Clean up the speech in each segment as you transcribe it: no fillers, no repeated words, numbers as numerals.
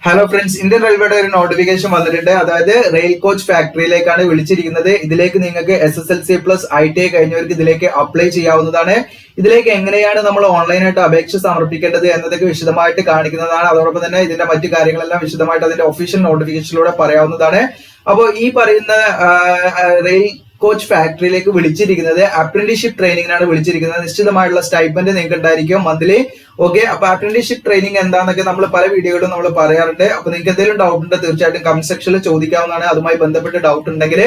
Hello friends, Indian റെയിൽവേയുടെ ഒരു notification വന്നിട്ടുണ്ട്. അതായത് റെയിൽ കോച്ച് ഫാക്ടറിയിലേക്കാണ് വിളിച്ചിരിക്കുന്നത്. ഇതിലേക്ക് നിങ്ങൾക്ക് SSLC+ITI കഴിഞ്ഞവർക്ക് ഇതിലേക്ക് അപ്ലൈ ചെയ്യാവുന്നതാണ്. ഇതിലേക്ക് എങ്ങനെയാണ് നമ്മൾ ഓൺലൈനായിട്ട് അപേക്ഷ സമർപ്പിക്കേണ്ടത് എന്നതൊക്കെ വിശദമായിട്ട് കാണിക്കുന്നതാണ്. അതോടൊപ്പം തന്നെ ഇതിന്റെ മറ്റു കാര്യങ്ങളെല്ലാം വിശദമായിട്ട് അതിന്റെ ഒഫീഷ്യൽ നോട്ടിഫിക്കേഷനിലൂടെ പറയാവുന്നതാണ്. അപ്പോൾ ഈ പറയുന്ന റെയിൽ കോച്ച് ഫാക്ടറിയിലേക്ക് വിളിച്ചിരിക്കുന്നത് അപ്രന്റീസ്ഷിപ്പ് ട്രെയിനിങ്ങിനാണ് വിളിച്ചിരിക്കുന്നത്. നിശ്ചിതമായിട്ടുള്ള സ്റ്റൈപ്പൻഡ് നിങ്ങൾക്ക് ഉണ്ടായിരിക്കും മന്ത്ലി. ഓക്കെ, അപ്പൊ അപ്രന്റീസ്ഷിപ്പ് ട്രെയിനിങ് എന്താണെന്നൊക്കെ നമ്മൾ പല വീഡിയോകളും നമ്മൾ പറയാറുണ്ട്. അപ്പൊ നിങ്ങൾക്ക് എന്തെങ്കിലും ഡൗട്ട് ഉണ്ടെങ്കിൽ തീർച്ചയായിട്ടും കമന്റ് സെക്ഷനിൽ ചോദിക്കാവുന്നതാണ്. അതുമായി ബന്ധപ്പെട്ട് ഡൗട്ട് ഉണ്ടെങ്കിൽ.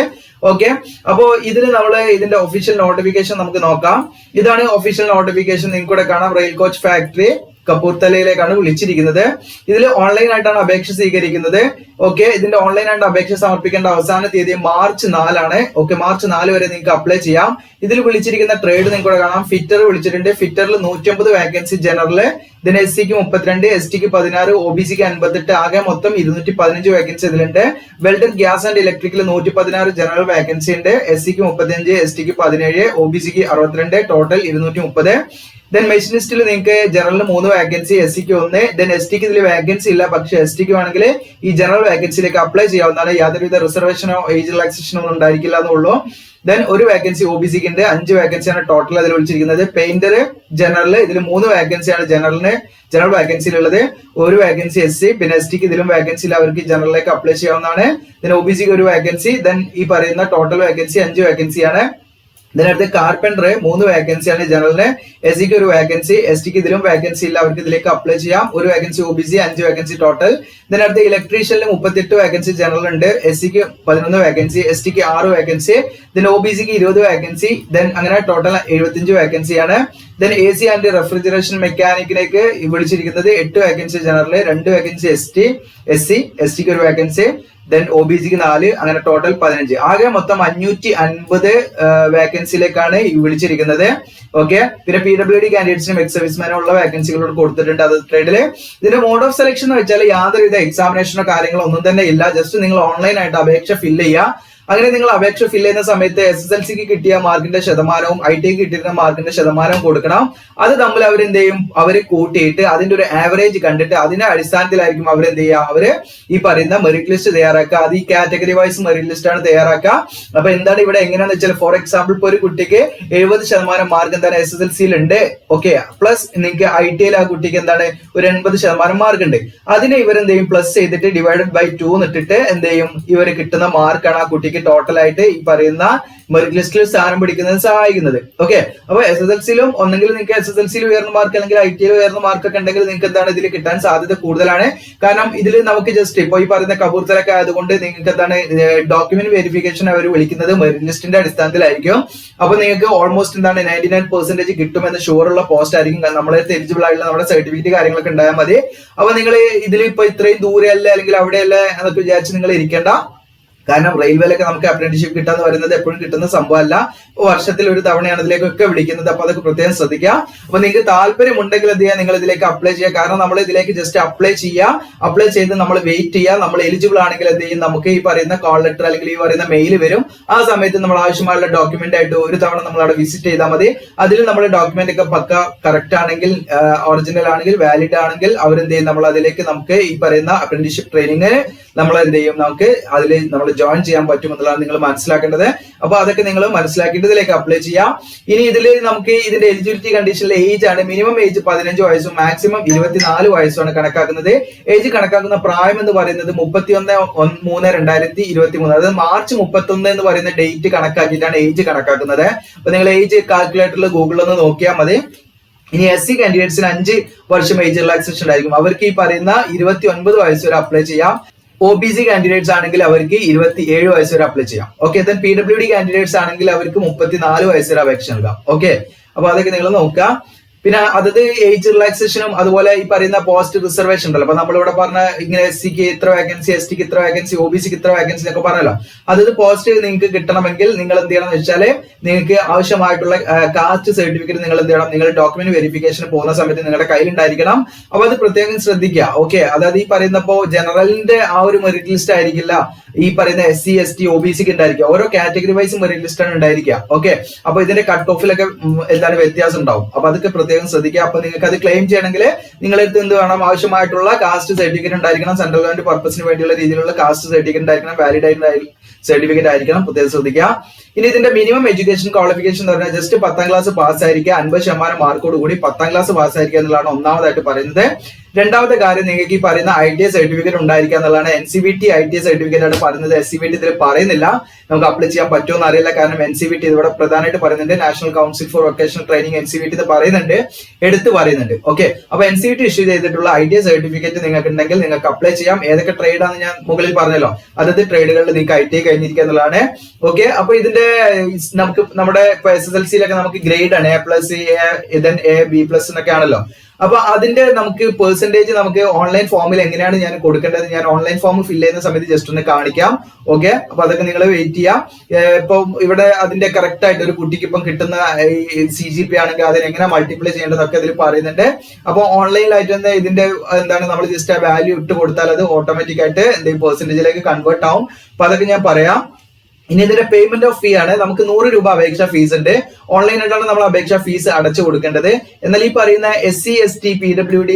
ഓക്കെ, അപ്പോ ഇതിൽ നമ്മൾ ഇതിന്റെ ഒഫീഷ്യൽ നോട്ടിഫിക്കേഷൻ നമുക്ക് നോക്കാം. ഇതാണ് ഒഫീഷ്യൽ നോട്ടിഫിക്കേഷൻ. നിങ്ങൾക്ക് ഇവിടെ കാണാം, റെയിൽ കോച്ച് ഫാക്ടറി കപ്പൂർത്തലയിലേക്കാണ് വിളിച്ചിരിക്കുന്നത്. ഇതിൽ ഓൺലൈൻ ആയിട്ടാണ് അപേക്ഷ സ്വീകരിക്കുന്നത്. ഓക്കെ, ഇതിന്റെ ഓൺലൈൻ ആയിട്ട് അപേക്ഷ സമർപ്പിക്കേണ്ട അവസാന തീയതി March 4 ആണ്. ഓക്കെ, March 4 വരെ നിങ്ങൾക്ക് അപ്ലൈ ചെയ്യാം. ഇതിൽ വിളിച്ചിരിക്കുന്ന ട്രേഡ് നിങ്ങൾക്ക് ഇവിടെ കാണാം. ഫിറ്റർ വിളിച്ചിട്ടുണ്ട്. ഫിറ്ററിൽ 150 വാക്കൻസി ജനറൽ, ഇതിന് SC-ക്ക് 32, ST-ക്ക് 16, OBC-ക്ക് 58, ആകെ മൊത്തം 215 വാക്കൻസി ഇതിലുണ്ട്. Welder gas and electrical 116 general vacancy ഉണ്ട്. SC-ക്ക് 35, ST-ക്ക് 17, OBC-ക്ക് 62, ടോട്ടൽ 230. ദെൻ മെഷീനിസ്റ്റിൽ നിങ്ങൾക്ക് ജനറലിന് 3 വാക്കൻസി, SC-ക്ക് 1. ദെൻ ST-ക്ക് ഇതിൽ വാക്കൻസി ഇല്ല, പക്ഷെ ST-ക്ക് വേണമെങ്കിൽ ഈ ജനറൽ വാക്കൻസിയിലേക്ക് അപ്ലൈ ചെയ്യാവുന്നതാണ്. യാതൊരുവിധ റിസർവേഷനോ ഏജ് റിലാക്സേഷനോ ഒന്നും ഉണ്ടായിരിക്കില്ല എന്നുള്ളൂ. ദെൻ 1 വാക്കൻസി OBC-ക്ക് ഉണ്ട്. 5 വാക്കൻസിയാണ് ടോട്ടൽ അതിൽ വിളിച്ചിരിക്കുന്നത്. പെയിന്റർ ജനറൽ, ഇതിൽ 3 വാക്കൻസിയാണ് ജനറൽ വാക്കൻസിയിലുള്ളത്. 1 വാക്കൻസി SC, പിന്നെ ST-ക്ക് ഇതിലും വാക്കൻസി ഇല്ല, അവർക്ക് ജനറലിലേക്ക് അപ്ലൈ ചെയ്യാവുന്നതാണ്. ദെൻ OBC-ക്ക് 1 വാക്കൻസി. ദെൻ ഈ പറയുന്ന ടോട്ടൽ വാക്കൻസി 5 വാക്കൻസിയാണ്. ഇതിനടുത്ത് കാർപ്പൻറ്റർ 3 വാക്കൻസിയാണ് ജനറലിന്. SC-ക്ക് 1 വാക്കൻസി, ST-ക്ക് ഇതിലും വാക്കൻസി ഇല്ല, അവർക്ക് ഇതിലേക്ക് അപ്ലൈ ചെയ്യാം. 1 വാക്കൻസി OBC, 5 വാക്കൻസി ടോട്ടൽ. ഇതിനടുത്ത് ഇലക്ട്രീഷ്യനിൽ 38 വാക്കൻസി ജനറൽ ഉണ്ട്. SC-ക്ക് 11 വാക്കൻസി, ST-ക്ക് 6 വാക്കൻസി, ദെൻ OBC-ക്ക് 20 വാക്കൻസി. ദെൻ അങ്ങനെ ടോട്ടൽ 75 വാക്കൻസിയാണ്. ദെൻ AC ആൻഡ് റെഫ്രിജറേഷൻ മെക്കാനിക്കിലേക്ക് വിളിച്ചിരിക്കുന്നത് 8 വാക്കൻസി ജനറൽ, 2 വാക്കൻസി SC, ST-ക്ക് 1 വാക്കൻസി, ദെൻ OBC-ക്ക് 4, അങ്ങനെ ടോട്ടൽ 15. ആകെ മൊത്തം 550 വാക്കൻസിയിലേക്കാണ് വിളിച്ചിരിക്കുന്നത്. ഓക്കെ, പിന്നെ PWD കാൻഡിഡേറ്റ്സിനും എക്സ് സർവീസ്മാനും ഉള്ള വാക്കൻസികളോട് കൊടുത്തിട്ടുണ്ട് അത് ട്രേഡില്. ഇതിന്റെ മോഡ് ഓഫ് സെലക്ഷൻ എന്ന് വെച്ചാൽ യാതൊരുവിധ എക്സാമിനേഷനോ കാര്യങ്ങളോ ഒന്നും തന്നെ ഇല്ല. ജസ്റ്റ് നിങ്ങൾ ഓൺലൈൻ ആയിട്ട് അപേക്ഷ ഫില്ല് ചെയ്യുക. അങ്ങനെ നിങ്ങൾ അപേക്ഷ ഫില്ല് ചെയ്യുന്ന സമയത്ത് SSLC-ക്ക് കിട്ടിയ മാർക്കിന്റെ ശതമാനവും ITI-ക്ക് കിട്ടിയ മാർക്കിന്റെ ശതമാനവും കൊടുക്കണം. അത് തമ്മിൽ അവരെന്ത് ചെയ്യും, അവര് കൂട്ടിയിട്ട് അതിന്റെ ഒരു ആവറേജ് കണ്ടിട്ട് അതിന്റെ അടിസ്ഥാനത്തിലായിരിക്കും അവരെന്ത് ചെയ്യുക, അവര് ഈ പറയുന്ന മെറിറ്റ് ലിസ്റ്റ് തയ്യാറാക്കുക. അത് ഈ കാറ്റഗറി വൈസ് മെറിറ്റ് ലിസ്റ്റ് ആണ് തയ്യാറാക്കുക. അപ്പൊ എന്താണ് ഇവിടെ എങ്ങനെയാന്ന് വെച്ചാൽ, ഫോർ എക്സാമ്പിൾ ഇപ്പൊ ഒരു കുട്ടിക്ക് 70% മാർക്ക് എന്താണ് SSLC-യിൽ ഉണ്ട്. ഓക്കെ, പ്ലസ് നിങ്ങൾക്ക് ITI-യിൽ ആ കുട്ടിക്ക് എന്താണ് ഒരു 80% മാർക്ക് ഉണ്ട്. അതിനെ ഇവരെന്ത് ചെയ്യും, പ്ലസ് ചെയ്തിട്ട് ഡിവൈഡഡ് ബൈ 2 ഇട്ടിട്ട് എന്ത് ചെയ്യും, ഇവര് കിട്ടുന്ന മാർക്കാണ് ആ കുട്ടിക്ക് ടോട്ടൽ ആയിട്ട് ഈ പറയുന്ന മെറിറ്റ് ലിസ്റ്റിൽ സ്ഥാനം പിടിക്കുന്നതിന് സഹായിക്കുന്നത്. ഓക്കെ, അപ്പൊ SSLC-യിലും ഒന്നെങ്കിൽ നിങ്ങൾക്ക് SSLC-യിൽ ഉയർന്ന മാർക്ക് അല്ലെങ്കിൽ ITI-യിൽ ഉയർന്ന മാർക്ക് ഒക്കെ ഉണ്ടെങ്കിൽ നിങ്ങൾക്ക് എന്താണ് ഇതിൽ കിട്ടാൻ സാധ്യത കൂടുതലാണ്. കാരണം ഇതിൽ നമുക്ക് ജസ്റ്റ് ഇപ്പൊ ഈ പറയുന്ന കപൂർത്തലൊക്കെ ആയതുകൊണ്ട് നിങ്ങൾക്ക് എന്താണ് ഡോക്യുമെന്റ് വെരിഫിക്കേഷൻ അവർ വിളിക്കുന്നത് മെറിറ്റ് ലിസ്റ്റിന്റെ അടിസ്ഥാനത്തിലായിരിക്കും. അപ്പൊ നിങ്ങൾക്ക് ഓൾമോസ്റ്റ് എന്താണ് 99% കിട്ടുമെന്ന് ഷുവറുള്ള പോസ്റ്റ് ആയിരിക്കും. നമ്മളെ എലിജിബിൾ ആയിട്ടുള്ള നമ്മുടെ സർട്ടിഫിക്കറ്റ് കാര്യങ്ങളൊക്കെ ഉണ്ടായാൽ മതി. അപ്പൊ നിങ്ങൾ ഇതിൽ ഇപ്പൊ ഇത്രയും ദൂരെയല്ല അല്ലെങ്കിൽ അവിടെയല്ല എന്നൊക്കെ വിചാരിച്ച് നിങ്ങൾ ഇരിക്കേണ്ട. കാരണം റെയിൽവേയിലൊക്കെ നമുക്ക് അപ്രന്റീസ്ഷിപ്പ് കിട്ടാന്ന് പറയുന്നത് എപ്പോഴും കിട്ടുന്ന സംഭവമല്ല. വർഷത്തിൽ ഒരു തവണയാണ് ഇതിലേക്കൊക്കെ വിളിക്കുന്നത്. അപ്പൊ അതൊക്കെ പ്രത്യേകം ശ്രദ്ധിക്കുക. അപ്പൊ നിങ്ങൾക്ക് താല്പര്യം ഉണ്ടെങ്കിൽ എന്ത് ചെയ്യുക, നിങ്ങൾ ഇതിലേക്ക് അപ്ലൈ ചെയ്യുക. കാരണം നമ്മൾ ഇതിലേക്ക് ജസ്റ്റ് അപ്ലൈ ചെയ്ത് നമ്മൾ വെയിറ്റ് ചെയ്യുക. നമ്മൾ എലിജിബിൾ ആണെങ്കിൽ എന്ത് ചെയ്യും, നമുക്ക് ഈ പറയുന്ന കോൾ ലെറ്റർ അല്ലെങ്കിൽ ഈ പറയുന്ന മെയിൽ വരും. ആ സമയത്ത് നമ്മൾ ആവശ്യമായുള്ള ഡോക്യുമെന്റ് ആയിട്ട് ഒരു തവണ നമ്മൾ അവിടെ വിസിറ്റ് ചെയ്താൽ മതി. അതിൽ നമ്മുടെ ഡോക്യുമെന്റ് ഒക്കെ പക്ക കറക്റ്റ് ആണെങ്കിൽ, ഒറിജിനൽ ആണെങ്കിൽ, വാലിഡ് ആണെങ്കിൽ അവരെന്ത് ചെയ്യും, നമ്മൾ അതിലേക്ക് നമുക്ക് ഈ പറയുന്ന അപ്രന്റീസ്ഷിപ്പ് ട്രെയിനിങ് നമ്മൾ എന്ത് ചെയ്യും, നമുക്ക് അതിൽ നമ്മൾ ജോയിൻ ചെയ്യാൻ പറ്റും എന്നുള്ളതാണ് നിങ്ങൾ മനസ്സിലാക്കേണ്ടത്. അപ്പൊ അതൊക്കെ നിങ്ങൾ മനസ്സിലാക്കിയിട്ട് ഇതിലേക്ക് അപ്ലൈ ചെയ്യാം. ഇനി ഇതിൽ നമുക്ക് ഇതിന്റെ എലിജിബിലിറ്റി കണ്ടീഷനിലെ ഏജ് ആണ്, മിനിമം ഏജ് 15 വയസ്സും മാക്സിമം 24 വയസ്സുമാണ് കണക്കാക്കുന്നത്. ഏജ് കണക്കാക്കുന്ന പ്രായം എന്ന് പറയുന്നത് 31/3/2023, അതായത് March 31 എന്ന് പറയുന്ന ഡേറ്റ് കണക്കാക്കിയിട്ടാണ് ഏജ് കണക്കാക്കുന്നത്. അപ്പൊ നിങ്ങൾ ഏജ് കാൽക്കുലേറ്ററിൽ ഗൂഗിളിൽ ഒന്ന് നോക്കിയാൽ മതി. ഇനി SC കാൻഡിഡേറ്റ്സിന് 5 വർഷം ഏജ് റിലാക്സേഷൻ ഉണ്ടായിരിക്കും. അവർക്ക് ഈ പറയുന്ന 29 വയസ്സ് വരെ അപ്ലൈ ചെയ്യാം. OBC കാൻഡിഡേറ്റ്സ് ആണെങ്കിൽ അവർക്ക് 27 വയസ്സ് വരെ അപ്ലൈ ചെയ്യാം. ഓക്കെ, ദെൻ PWD കാൻഡിഡേറ്റ്സ് ആണെങ്കിൽ അവർക്ക് 34 വയസ്സ് വരെ അപേക്ഷ നൽകാം. ഓക്കെ, അപ്പൊ അതൊക്കെ നിങ്ങൾ നോക്കുക. പിന്നെ അതത് ഏജ് റിലാക്സേഷനും അതുപോലെ ഈ പറയുന്ന പോസ്റ്റ് റിസർവേഷൻ ഉണ്ടല്ലോ. അപ്പൊ നമ്മളിവിടെ പറഞ്ഞ ഇങ്ങനെ SC-ക്ക് ഇത്ര വാക്കൻസി, ST-ക്ക് ഇത്ര വാക്കൻസി, OBC-ക്ക് ഇത്ര വാക്കൻസി എന്നൊക്കെ പറഞ്ഞല്ലോ. അതത് പോസ്റ്റ് നിങ്ങൾക്ക് കിട്ടണമെങ്കിൽ നിങ്ങൾ എന്ത് ചെയ്യണം എന്ന് വെച്ചാൽ, നിങ്ങൾക്ക് ആവശ്യമായിട്ടുള്ള കാസ്റ്റ് സർട്ടിഫിക്കറ്റ് നിങ്ങൾ എന്ത് ചെയ്യണം, നിങ്ങൾ ഡോക്യുമെന്റ് വെരിഫിക്കേഷന് പോകുന്ന സമയത്ത് നിങ്ങളുടെ കയ്യിൽ ഉണ്ടായിരിക്കണം. അപ്പൊ അത് പ്രത്യേകം ശ്രദ്ധിക്കുക. ഓക്കെ, അതായത് ഈ പറയുന്നപ്പോ ജനറലിന്റെ ആ ഒരു മെറിറ്റ് ലിസ്റ്റ് ആയിരിക്കില്ല ഈ പറയുന്ന SC, ST, OBC-ക്ക് ഉണ്ടായിരിക്കുക. ഓരോ കാറ്റഗറി വൈസ് മെറിറ്റ് ലിസ്റ്റ് ആണ് ഉണ്ടായിരിക്കുക. ഓക്കെ, അപ്പൊ ഇതിന്റെ കട്ട് ഓഫിലൊക്കെ എന്താണ് വ്യത്യാസം ഉണ്ടാവും. അപ്പൊ അതൊക്കെ പ്രത്യേകം ശ്രദ്ധിക്കുക. അപ്പൊ നിങ്ങൾക്ക് അത് ക്ലെയിം ചെയ്യണമെങ്കിൽ നിങ്ങളടുത്ത് എന്ത് വേണം, ആവശ്യമായിട്ടുള്ള കാസ്റ്റ് സർട്ടിഫിക്കറ്റ് ഉണ്ടായിരിക്കണം, സെൻട്രൽ ഗവൺമെന്റ് പർപ്പസിന് വേണ്ടിയുള്ള രീതിയിലുള്ള കാസ്റ്റ് സർട്ടിഫിക്കറ്റ് ഉണ്ടായിരിക്കണം, വാലിഡ് ആയിട്ടുള്ള സർട്ടിഫിക്കറ്റ് ആയിരിക്കണം, പ്രത്യേകം ശ്രദ്ധിക്കുക. ഇനി ഇതിന്റെ മിനിമം എഡ്യൂക്കേഷൻ ക്വാളിഫിക്കേഷൻ എന്ന് പറഞ്ഞാൽ ജസ്റ്റ് 10ാം ക്ലാസ് പാസ്സായിരിക്കുക, 50% മാർക്കോട് കൂടി 10ാം ക്ലാസ് പാസ്സായിരിക്കുക എന്നുള്ളതാണ് ഒന്നാമതായിട്ട് പറയുന്നത്. രണ്ടാമത്തെ കാര്യം, നിങ്ങൾക്ക് ഈ പറയുന്ന ITI സർട്ടിഫിക്കറ്റ് ഉണ്ടായിരിക്കുക എന്നുള്ളതാണ്. NCVT ITI സർട്ടിഫിക്കറ്റ് ആണ് പറയുന്നത്. SCVT ഇതിൽ പറയുന്നില്ല, നമുക്ക് അപ്ലൈ ചെയ്യാൻ പറ്റുമോ എന്ന് അറിയില്ല. കാരണം NCVT ഇതിവിടെ പ്രധാനമായിട്ട് പറയുന്നുണ്ട്, national council four vocational training NCVT ഇത് പറയുന്നുണ്ട്, എടുത്ത് പറയുന്നുണ്ട്. ഓക്കെ, അപ്പൊ NCVT ഇഷ്യൂ ചെയ്തിട്ടുള്ള ITI സർട്ടിഫിക്കറ്റ് നിങ്ങൾക്ക് ഉണ്ടെങ്കിൽ നിങ്ങൾക്ക് അപ്ലൈ ചെയ്യാം. ഏതൊക്കെ ട്രേഡ് ആണെന്ന് ഞാൻ മുകളിൽ പറഞ്ഞല്ലോ, അതത് ട്രേഡുകളിൽ നിങ്ങൾക്ക് ITI കഴിഞ്ഞിരിക്കുക എന്നുള്ളതാണ്. ഓക്കെ, അപ്പൊ ഇതിന്റെ നമുക്ക് നമ്മുടെ SSLC-യിലൊക്കെ നമുക്ക് ഗ്രേഡ് ആണ് A+, A, B+ എന്നൊക്കെ ആണല്ലോ. അപ്പൊ അതിന്റെ നമുക്ക് പെർസെന്റേജ് നമുക്ക് ഓൺലൈൻ ഫോമിൽ എങ്ങനെയാണ് ഞാൻ കൊടുക്കേണ്ടത്, ഞാൻ ഓൺലൈൻ ഫോം ഫില്ല് ചെയ്യുന്ന സമയത്ത് ജസ്റ്റ് ഒന്ന് കാണിക്കാം. ഓക്കെ, അപ്പൊ അതൊക്കെ നിങ്ങൾ വെയിറ്റ് ചെയ്യാം. ഇപ്പൊ ഇവിടെ അതിന്റെ കറക്റ്റ് ആയിട്ട് ഒരു കുട്ടിക്ക് ഇപ്പം കിട്ടുന്ന CGP ആണെങ്കിൽ അതിന് എങ്ങനെ മൾട്ടിപ്ലൈ ചെയ്യേണ്ടതൊക്കെ ഇതിൽ പറയുന്നുണ്ട്. അപ്പൊ ഓൺലൈനിലായിട്ട് തന്നെ ഇതിന്റെ എന്താണ് നമ്മൾ ജസ്റ്റ് ആ വാല്യൂ ഇട്ട് കൊടുത്താൽ അത് ഓട്ടോമാറ്റിക് ആയിട്ട് എന്തെങ്കിലും പെർസെന്റേജിലേക്ക് കൺവേർട്ട് ആവും. അപ്പൊ അതൊക്കെ ഞാൻ പറയാം. ഇനി ഇതിന്റെ പേയ്മെന്റ് ഓഫ് ഫീ ആണ്. നമുക്ക് 100 രൂപ അപേക്ഷ ഫീസ് ഉണ്ട്. ഓൺലൈനായിട്ടാണ് നമ്മൾ അപേക്ഷ ഫീസ് അടച്ചു കൊടുക്കേണ്ടത്. എന്നാൽ ഈ പറയുന്ന SC ST PWD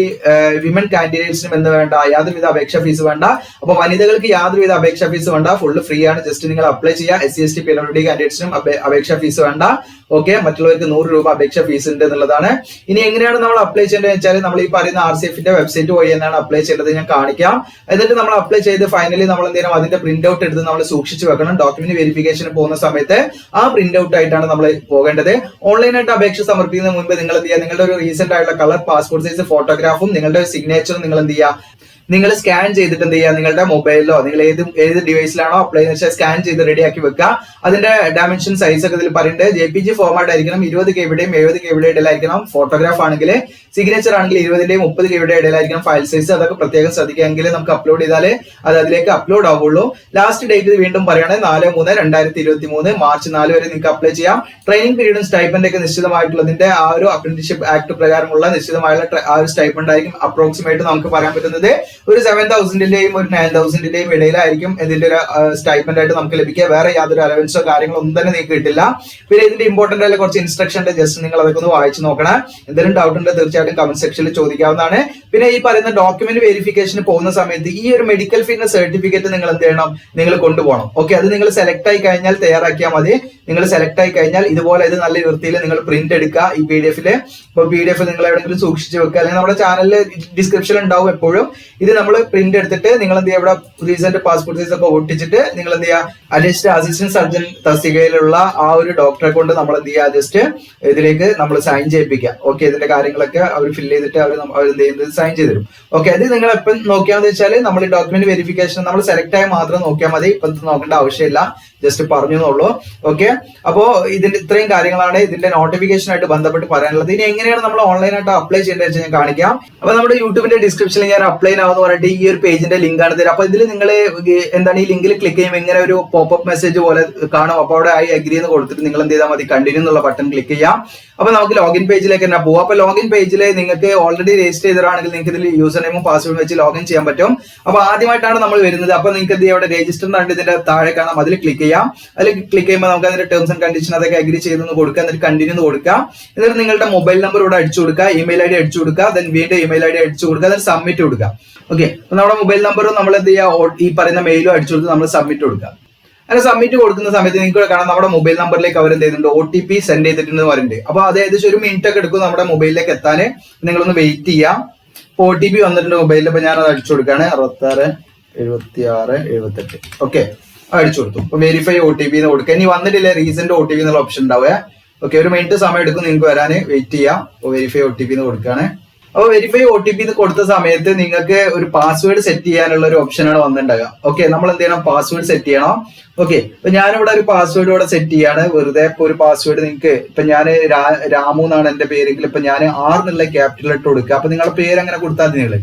വിമൻ കാൻഡിഡേറ്റ്സിനും എന്ന് വേണ്ട, യാതൊരുവിധ അപേക്ഷ ഫീസ് വേണ്ട. അപ്പൊ വനിതകൾക്ക് യാതൊരുവിധ അപേക്ഷ ഫീസ് വേണ്ട, ഫുള്ള് ഫ്രീ ആണ്. ജസ്റ്റ് നിങ്ങൾ അപ്ലൈ ചെയ്യുക. SC ST PWD കാൻഡിഡേറ്റ്സിനും അപേക്ഷ ഫീസ് വേണ്ട. ഓക്കെ, മറ്റുള്ളവർക്ക് 100 രൂപ അപേക്ഷ ഫീസ് ഉണ്ട് എന്നുള്ളതാണ്. ഇനി എങ്ങനെയാണ് നമ്മൾ അപ്ലൈ ചെയ്യേണ്ടത് വെച്ചാൽ നമ്മൾ ഈ പറയുന്ന RCF-ന്റെ വെബ്സൈറ്റ് വഴി തന്നെയാണ് അപ്ലൈ ചെയ്യേണ്ടത്, ഞാൻ കാണിക്കാം. എന്നിട്ട് നമ്മൾ അപ്ലൈ ചെയ്ത് ഫൈനലി നമ്മൾ എന്ത് ചെയ്യണം, അതിന്റെ പ്രിന്റ് ഔട്ട് എടുത്ത് നമ്മൾ സൂക്ഷിച്ചു വെക്കണം. ഡോക്യുമെന്റ് വെരിഫിക്കേഷന് പോകുന്ന സമയത്ത് ആ പ്രിന്റ് ഔട്ട് ആയിട്ടാണ് നമ്മൾ പോകേണ്ടത്. ഓൺലൈനായിട്ട് അപേക്ഷ സമർപ്പിക്കുന്നതിന് മുൻപ് നിങ്ങൾ എന്ത് ചെയ്യുക, നിങ്ങളുടെ ഒരു റീസെന്റ് ആയിട്ടുള്ള കളർ പാസ്പോർട്ട് സൈസ് ഫോട്ടോഗ്രാഫും നിങ്ങളുടെ സിഗ്നേച്ചറും നിങ്ങൾ എന്ത് ചെയ്യുക, നിങ്ങൾ സ്കാൻ ചെയ്തിട്ട് എന്ത് ചെയ്യുക, നിങ്ങളുടെ മൊബൈലിലോ നിങ്ങൾ ഏത് ഡിവൈസിലാണോ അപ്ലൈ ചെയ്യുന്നത് വെച്ചാൽ സ്കാൻ ചെയ്ത് റെഡിയാക്കി വെക്കുക. അതിന്റെ ഡയമെൻഷൻ സൈസ് ഒക്കെ ഇതിൽ പറയുന്നുണ്ട്. JPG ഫോർമാറ്റ് ആയിരിക്കണം, 20 KB-യുടെയും 70 KB-യുടെ ഇടയിലായിരിക്കണം. ഫോട്ടോഗ്രാഫ് ആണെങ്കിൽ, സിഗ്നേച്ചർ ആണെങ്കിൽ 20-ന്റെയും 30 KB-യുടെ ഇടയിലായിരിക്കണം ഫയൽ സൈസ്. അതൊക്കെ പ്രത്യേകം ശ്രദ്ധിക്കുകയെങ്കിൽ നമുക്ക് അപ്ലോഡ് ചെയ്താലേ അത് അതിലേക്ക് അപ്ലോഡ് ആവുള്ളൂ. ലാസ്റ്റ് ഡേറ്റ് വീണ്ടും പറയുകയാണെങ്കിൽ 4/3/2023 മാർച്ച് 4 വരെ നിങ്ങൾക്ക് അപ്ലൈ ചെയ്യാം. ട്രെയിനിങ് പീരീഡും സ്റ്റൈപ്പൻഡ് ഒക്കെ നിശ്ചിതമായിട്ടുള്ളതിന്റെ ആ ഒരു അപ്രന്റീസ്ഷിപ്പ് ആക്ട് പ്രകാരമുള്ള നിശ്ചിതമായുള്ള ആ ഒരു സ്റ്റൈപ്പൻഡ് ആയിരിക്കും അപ്രോക്സിമേറ്റ് നമുക്ക് പറയാൻ പറ്റുന്നത്. ഒരു 7,000-ന്റെയും ഒരു 9,000-ന്റെയും ഇടയിലായിരിക്കും ഇതിന്റെ ഒരു സ്റ്റൈപ്പൻഡ് ആയിട്ട് നമുക്ക് ലഭിക്കുക. വേറെ യാതൊരു അലവൻസോ കാര്യങ്ങളോ ഒന്നും തന്നെ നിങ്ങൾക്ക് കിട്ടില്ല. പിന്നെ ഇതിന്റെ ഇമ്പോർട്ടന്റ് ആയ കുറച്ച് ഇൻസ്ട്രക്ഷന്റെ ജസ്റ്റ് നിങ്ങൾ അതൊക്കെ ഒന്ന് വായിച്ചു നോക്കണം. എന്തെങ്കിലും ഡൗട്ട് ഉണ്ടെങ്കിൽ തീർച്ചയായിട്ടും കമന്റ് സെക്ഷനിൽ ചോദിക്കാവുന്നതാണ്. പിന്നെ ഈ പറയുന്ന ഡോക്യുമെന്റ് വെരിഫിക്കേഷന് പോകുന്ന സമയത്ത് ഈ ഒരു മെഡിക്കൽ ഫിറ്റ്നസ് സർട്ടിഫിക്കറ്റ് നിങ്ങൾ എന്ത് ചെയ്യണം, നിങ്ങൾ കൊണ്ടുപോകണം. ഓക്കെ, അത് നിങ്ങൾ സെലക്ട് ആയി കഴിഞ്ഞാൽ തയ്യാറാക്കിയാൽ മതി. നിങ്ങൾ സെലക്ട് ആയി കഴിഞ്ഞാൽ ഇതുപോലെ ഇത് നല്ല വൃത്തിയിൽ നിങ്ങൾ പ്രിന്റ് എടുക്കുക. ഈ PDF-ല് ഇപ്പൊ PDF നിങ്ങൾ എവിടെയെങ്കിലും സൂക്ഷിച്ച് വെക്കുക, അല്ലെങ്കിൽ നമ്മുടെ ചാനലിൽ ഡിസ്ക്രിപ്ഷനിൽ ഉണ്ടാവും എപ്പോഴും. ഇത് നമ്മൾ പ്രിന്റ് എടുത്തിട്ട് നിങ്ങൾ എന്ത് ചെയ്യുക, ഇവിടെ റീസെന്റ് പാസ്പോർട്ട് സൈസ് ഒക്കെ ഒട്ടിച്ചിട്ട് നിങ്ങൾ എന്ത് ചെയ്യുക, അസിസ്റ്റന്റ് സർജൻ തസ്തികയിലുള്ള ആ ഒരു ഡോക്ടറെ കൊണ്ട് നമ്മൾ എന്ത് ചെയ്യുക, ജസ്റ്റ് ഇതിലേക്ക് നമ്മൾ സൈൻ ചെയ്യിപ്പിക്കുക. ഓക്കെ, ഇതിന്റെ കാര്യങ്ങളൊക്കെ അവർ ഫില്ല് ചെയ്തിട്ട് അവർ എന്ത് ചെയ്യുന്നത് സൈൻ ചെയ്ത് തരും. ഓക്കെ, അത് നിങ്ങൾ എപ്പം നോക്കിയാന്ന് വെച്ചാൽ നമ്മൾ ഈ ഡോക്യുമെന്റ് വെരിഫിക്കേഷൻ നമ്മൾ സെലക്ട് ആയി മാത്രം നോക്കിയാൽ മതി. ഇപ്പം നോക്കേണ്ട ആവശ്യമില്ല, ജസ്റ്റ് പറഞ്ഞു എന്നുള്ളൂ. ഓക്കെ, അപ്പോ ഇതിന്റെ ഇത്രയും കാര്യങ്ങളാണ് ഇതിന്റെ നോട്ടിഫിക്കേഷൻ ആയിട്ട് ബന്ധപ്പെട്ട് പറയാനുള്ളത്. ഇനി എങ്ങനെയാണ് നമ്മൾ ഓൺലൈനായിട്ട് അപ്ലൈ ചെയ്യേണ്ടത് വെച്ചാൽ ഞാൻ കാണിക്കാം. അപ്പൊ നമ്മുടെ യൂട്യൂബിന്റെ ഡിസ്ക്രിപ്ഷനിൽ ഞാൻ അപ്ലൈ ആവുന്ന പറഞ്ഞിട്ട് ഈ ഒരു പേജിന്റെ ലിങ്ക് ആണ് തരാം. അപ്പൊ ഇതിൽ നിങ്ങൾ എന്താണ് ഈ ലിങ്കിൽ ക്ലിക്ക് ചെയ്യുമ്പോൾ ഇങ്ങനെ ഒരു പോപ്പപ്പ് മെസ്സേജ് പോലെ കാണും. അപ്പൊ അവിടെ ഐ അഗ്രി എന്ന് കൊടുത്തിട്ട് നിങ്ങൾ എന്ത് ചെയ്താൽ മതി, കണ്ടിന്യൂ എന്നുള്ള ബട്ടൺ ക്ലിക്ക് ചെയ്യാം. അപ്പൊ നമുക്ക് ലോഗിൻ പേജിലേക്ക് തന്നെ പോവാം. അപ്പൊ ലോഗിൻ പേജിൽ നിങ്ങൾക്ക് ഓൾറെഡി രജിസ്റ്റർ ചെയ്തതാണെങ്കിൽ നിങ്ങൾക്ക് ഇതിൽ യൂസർ നെയിമും പാസ്വേഡും വെച്ച് ലോഗിൻ ചെയ്യാൻ പറ്റും. അപ്പൊ ആദ്യമായിട്ടാണ് നമ്മൾ വരുന്നത്. അപ്പൊ നിങ്ങൾക്ക് എന്ത് ചെയ്യാം, ഇവിടെ രജിസ്റ്റർ എന്നാണ് ഇതിന്റെ താഴെ കാണാം, അതിൽ ക്ലിക്ക് ചെയ്യാം. അതിൽ ക്ലിക്ക് ചെയ്യുമ്പോൾ നമുക്ക് അതിന്റെ ടേംസ് ആൻഡ് കണ്ടീഷൻ അതൊക്കെ അഗ്രി ചെയ്തെന്ന് കൊടുക്കുക, എന്നിട്ട് കണ്ടിന്യൂ എന്ന് കൊടുക്കുക. എന്നിട്ട് നിങ്ങളുടെ മൊബൈൽ നമ്പർ ഇവിടെ അടിച്ചു കൊടുക്കുക, ഇമെയിൽ ID അടിച്ചു കൊടുക്കുക, ദെൻ വീണ്ടും ഇമെയിൽ ID അടിച്ചു കൊടുക്കുക, ദെൻ സബ്മിറ്റ് കൊടുക്കുക. ഓക്കെ, അപ്പൊ നമ്മുടെ മൊബൈൽ നമ്പറും നമ്മൾ എന്ത് ചെയ്യുക, ഈ പറയുന്ന മെയിലും അടിച്ചു കൊടുത്ത് നമ്മൾ സബ്മിറ്റ് കൊടുക്കുക. അങ്ങനെ സബ്മിറ്റ് കൊടുക്കുന്ന സമയത്ത് നിങ്ങൾക്ക് കാണാം നമ്മുടെ മൊബൈൽ നമ്പറിലേക്ക് അവർ എന്ത് ചെയ്യുന്നുണ്ട്, OTP സെൻഡ് ചെയ്തിട്ടുണ്ടെന്ന് പറയുന്നുണ്ട്. അപ്പൊ അത് ഏകദേശം ഒരു മിനിറ്റ് ഒക്കെ എടുക്കും നമ്മുടെ മൊബൈലിലേക്ക് എത്താൻ. നിങ്ങളൊന്ന് വെയിറ്റ് ചെയ്യാം. ഇപ്പൊ OTP വന്നിട്ടുണ്ട് മൊബൈലിൽ. അപ്പൊ ഞാൻ അത് അടിച്ചു കൊടുക്കുകയാണ്, 667678. ഓക്കെ, അടിച്ചു കൊടുത്തു. അപ്പൊ വെരിഫൈ OTP എന്ന് കൊടുക്കുക. ഇനി വന്നിട്ടില്ല റീസെന്റ് OTP എന്നുള്ള ഓപ്ഷൻ ഉണ്ടാവുക. ഓക്കെ, ഒരു മിനിറ്റ് സമയം എടുക്കും നിങ്ങൾക്ക് വരാൻ, വെയിറ്റ് ചെയ്യാം. അപ്പൊ വെരിഫൈ OTP എന്ന് കൊടുക്കുകയാണ്. അപ്പൊ വെരിഫൈ OTP കൊടുത്ത സമയത്ത് നിങ്ങൾക്ക് ഒരു പാസ്വേഡ് സെറ്റ് ചെയ്യാനുള്ള ഒരു ഓപ്ഷനാണ് വന്നിട്ടുണ്ടാകുക. ഓക്കെ, നമ്മൾ എന്ത് ചെയ്യണം, പാസ്വേഡ് സെറ്റ് ചെയ്യണം. ഓക്കെ, അപ്പൊ ഞാനിവിടെ ഒരു പാസ്വേഡ് ഇവിടെ സെറ്റ് ചെയ്യാണ്. വെറുതെ ഇപ്പൊ ഒരു പാസ്വേഡ് നിങ്ങൾക്ക് ഇപ്പൊ ഞാൻ രാമു എന്നാണ് എന്റെ പേരെങ്കിൽ ഇപ്പൊ ഞാൻ R എന്നുള്ള ക്യാപിറ്റൽ ഇട്ട് കൊടുക്കുക. അപ്പൊ നിങ്ങളുടെ പേര് അങ്ങനെ കൊടുത്താൽ നിങ്ങൾ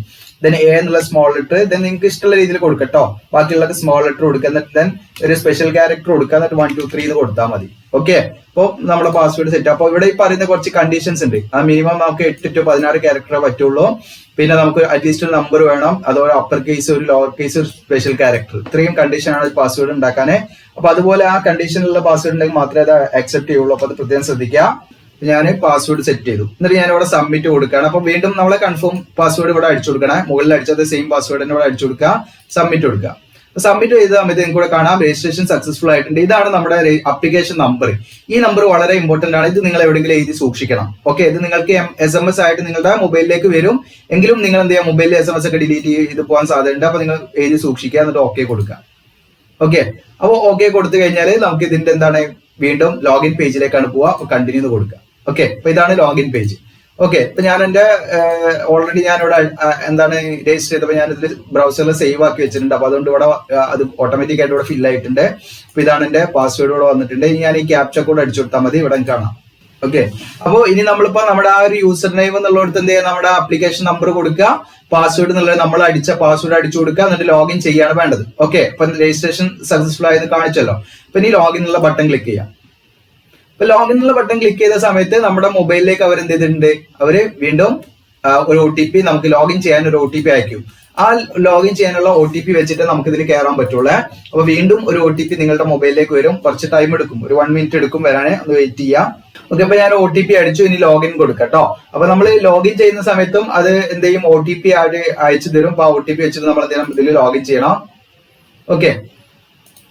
ദെൻ A എന്നുള്ള സ്മോൾ ലെറ്റർ, ദെൻ നിങ്ങൾക്ക് ഇഷ്ടമുള്ള രീതിയിൽ കൊടുക്കട്ടോ. ബാക്കിയുള്ളത് സ്മോൾ ലെറ്റർ കൊടുക്കുക, എന്നിട്ട് ദെൻ ഒരു സ്പെഷ്യൽ ക്യാരക്ടർ കൊടുക്കുക, എന്നിട്ട് 1 2 3 എന്ന് കൊടുത്താൽ മതി. ഓക്കെ, അപ്പോൾ നമ്മുടെ പാസ്വേഡ് സെറ്റ്. അപ്പൊ ഇവിടെ ഈ പറയുന്ന കുറച്ച് കണ്ടീഷൻസ് ഉണ്ട്. ആ മിനിമം നമുക്ക് 8 to 16 ക്യാരക്ടറേ പറ്റുള്ളൂ. പിന്നെ നമുക്ക് അറ്റ്ലീസ്റ്റ് ഒരു നമ്പർ വേണം, അതുപോലെ അപ്പർ കേസ്, ഒരു ലോവർ കേസ്, ഒരു സ്പെഷ്യൽ ക്യാരക്ടർ. ഇത്രയും കണ്ടീഷനാണ് പാസ്വേഡ് ഉണ്ടാക്കാന്. അപ്പൊ അതുപോലെ ആ കണ്ടീഷനിലുള്ള പാസ്വേഡ് ഉണ്ടെങ്കിൽ മാത്രമേ അത് അക്സെപ്റ്റ് ചെയ്യുള്ളൂ. അപ്പൊ അത് പ്രത്യേകം ശ്രദ്ധിക്കുക. ഞാൻ പാസ്വേഡ് സെറ്റ് ചെയ്തു. എന്നിട്ട് ഞാൻ ഇവിടെ സബ്മിറ്റ് കൊടുക്കുകയാണ്. അപ്പൊ വീണ്ടും നമ്മളെ കൺഫേം പാസ്വേഡ് ഇവിടെ അടിച്ചു കൊടുക്കണേ. മുകളിൽ അടിച്ചത് സെയിം പാസ്വേഡ് തന്നെ ഇവിടെ അടിച്ചു കൊടുക്കുക, സബ്മിറ്റ് കൊടുക്കുക. സബ്മിറ്റ് ചെയ്ത സമയത്ത് നിങ്ങൾക്ക് ഇവിടെ കാണാം രജിസ്ട്രേഷൻ സക്സസ്ഫുൾ ആയിട്ടുണ്ട്. ഇതാണ് നമ്മുടെ അപ്ലിക്കേഷൻ നമ്പർ. ഈ നമ്പർ വളരെ ഇമ്പോർട്ടന്റ് ആണ്. ഇത് നിങ്ങൾ എവിടെയെങ്കിലും എഴുതി സൂക്ഷിക്കണം. ഓക്കെ, ഇത് നിങ്ങൾക്ക് SMS ആയിട്ട് നിങ്ങളുടെ മൊബൈലിലേക്ക് വരും. എങ്കിലും നിങ്ങൾ എന്ത് ചെയ്യുക, മൊബൈലിൽ SMS ഒക്കെ ഡിലീറ്റ് ചെയ്ത് പോകാൻ സാധ്യതയുണ്ട്. അപ്പൊ നിങ്ങൾ എഴുതി സൂക്ഷിക്കുക, എന്നിട്ട് ഓക്കെ കൊടുക്കുക. ഓക്കെ, അപ്പോൾ ഓക്കെ കൊടുത്തു കഴിഞ്ഞാൽ നമുക്ക് ഇതിന്റെ എന്താണ് വീണ്ടും ലോഗിൻ പേജിലേക്കാണ് പോവുക. കണ്ടിന്യൂ എന്ന് കൊടുക്കുക. ഓക്കെ, അപ്പൊ ഇതാണ് ലോഗിൻ പേജ്. ഓക്കെ, ഇപ്പൊ ഞാൻ എന്റെ ഓൾറെഡി ഞാനിവിടെ എന്താണ് രജിസ്റ്റർ ചെയ്തപ്പോൾ ഞാൻ ഇതിൽ ബ്രൗസറിൽ സേവ് ആക്കി വെച്ചിട്ടുണ്ട്. അപ്പൊ അതുകൊണ്ട് ഇവിടെ അത് ഓട്ടോമാറ്റിക് ആയിട്ട് ഇവിടെ ഫിൽ ആയിട്ടുണ്ട്. അപ്പൊ ഇതാണ് എന്റെ പാസ്വേഡ് ഇവിടെ വന്നിട്ടുണ്ട്. ഇനി ഞാൻ ഈ ക്യാപ്ച കോഡ് അടിച്ചു കൊടുത്താൽ മതി, ഇവിടെ കാണാം. ഓക്കെ, അപ്പൊ ഇനി നമ്മളിപ്പോ നമ്മുടെ ആ ഒരു യൂസർ നെയിം എന്നുള്ളിടത്ത് എന്ത് ചെയ്യുക, നമ്മുടെ ആപ്ലിക്കേഷൻ നമ്പർ കൊടുക്കുക, പാസ്വേഡ് എന്നുള്ളത് നമ്മൾ അടിച്ച പാസ്വേഡ് അടിച്ചു കൊടുക്കുക, എന്നിട്ട് ലോഗിൻ ചെയ്യാണ് വേണ്ടത്. ഓക്കെ, അപ്പൊ രജിസ്ട്രേഷൻ സക്സസ്ഫുൾ ആയെന്ന് കാണിച്ചല്ലോ. അപ്പൊ ഇനി ലോഗിൻ എന്നുള്ള ബട്ടൺ ക്ലിക്ക് ചെയ്യാം. അപ്പൊ ലോഗിൻ എന്നുള്ള ബട്ടൺ ക്ലിക്ക് ചെയ്ത സമയത്ത് നമ്മുടെ മൊബൈലിലേക്ക് അവർ എന്ത് ചെയ്തിട്ടുണ്ട്, അവര് വീണ്ടും ഒരു OTP നമുക്ക് ലോഗിൻ ചെയ്യാൻ ഒരു OTP അയക്കും. ആ ലോഗിൻ ചെയ്യാനുള്ള OTP വെച്ചിട്ട് നമുക്ക് ഇതിൽ കയറാൻ പറ്റുള്ളൂ. അപ്പൊ വീണ്ടും ഒരു OTP നിങ്ങളുടെ മൊബൈലിലേക്ക് വരും. കുറച്ച് ടൈം എടുക്കും, ഒരു 1 മിനിറ്റ് എടുക്കും വരാന്. ഒന്ന് വെയിറ്റ് ചെയ്യാം. ഓക്കെ, അപ്പൊ ഞാൻ OTP അടിച്ചു. ഇനി ലോഗിൻ കൊടുക്കാം കേട്ടോ. അപ്പൊ നമ്മൾ ലോഗിൻ ചെയ്യുന്ന സമയത്തും അത് എന്ത് ചെയ്യും, OTP അയച്ചു തരും. അപ്പൊ ആ OTP വെച്ചിട്ട് നമ്മൾ എന്ത് ചെയ്യണം, ഇതിൽ ലോഗിൻ ചെയ്യണം. ഓക്കെ,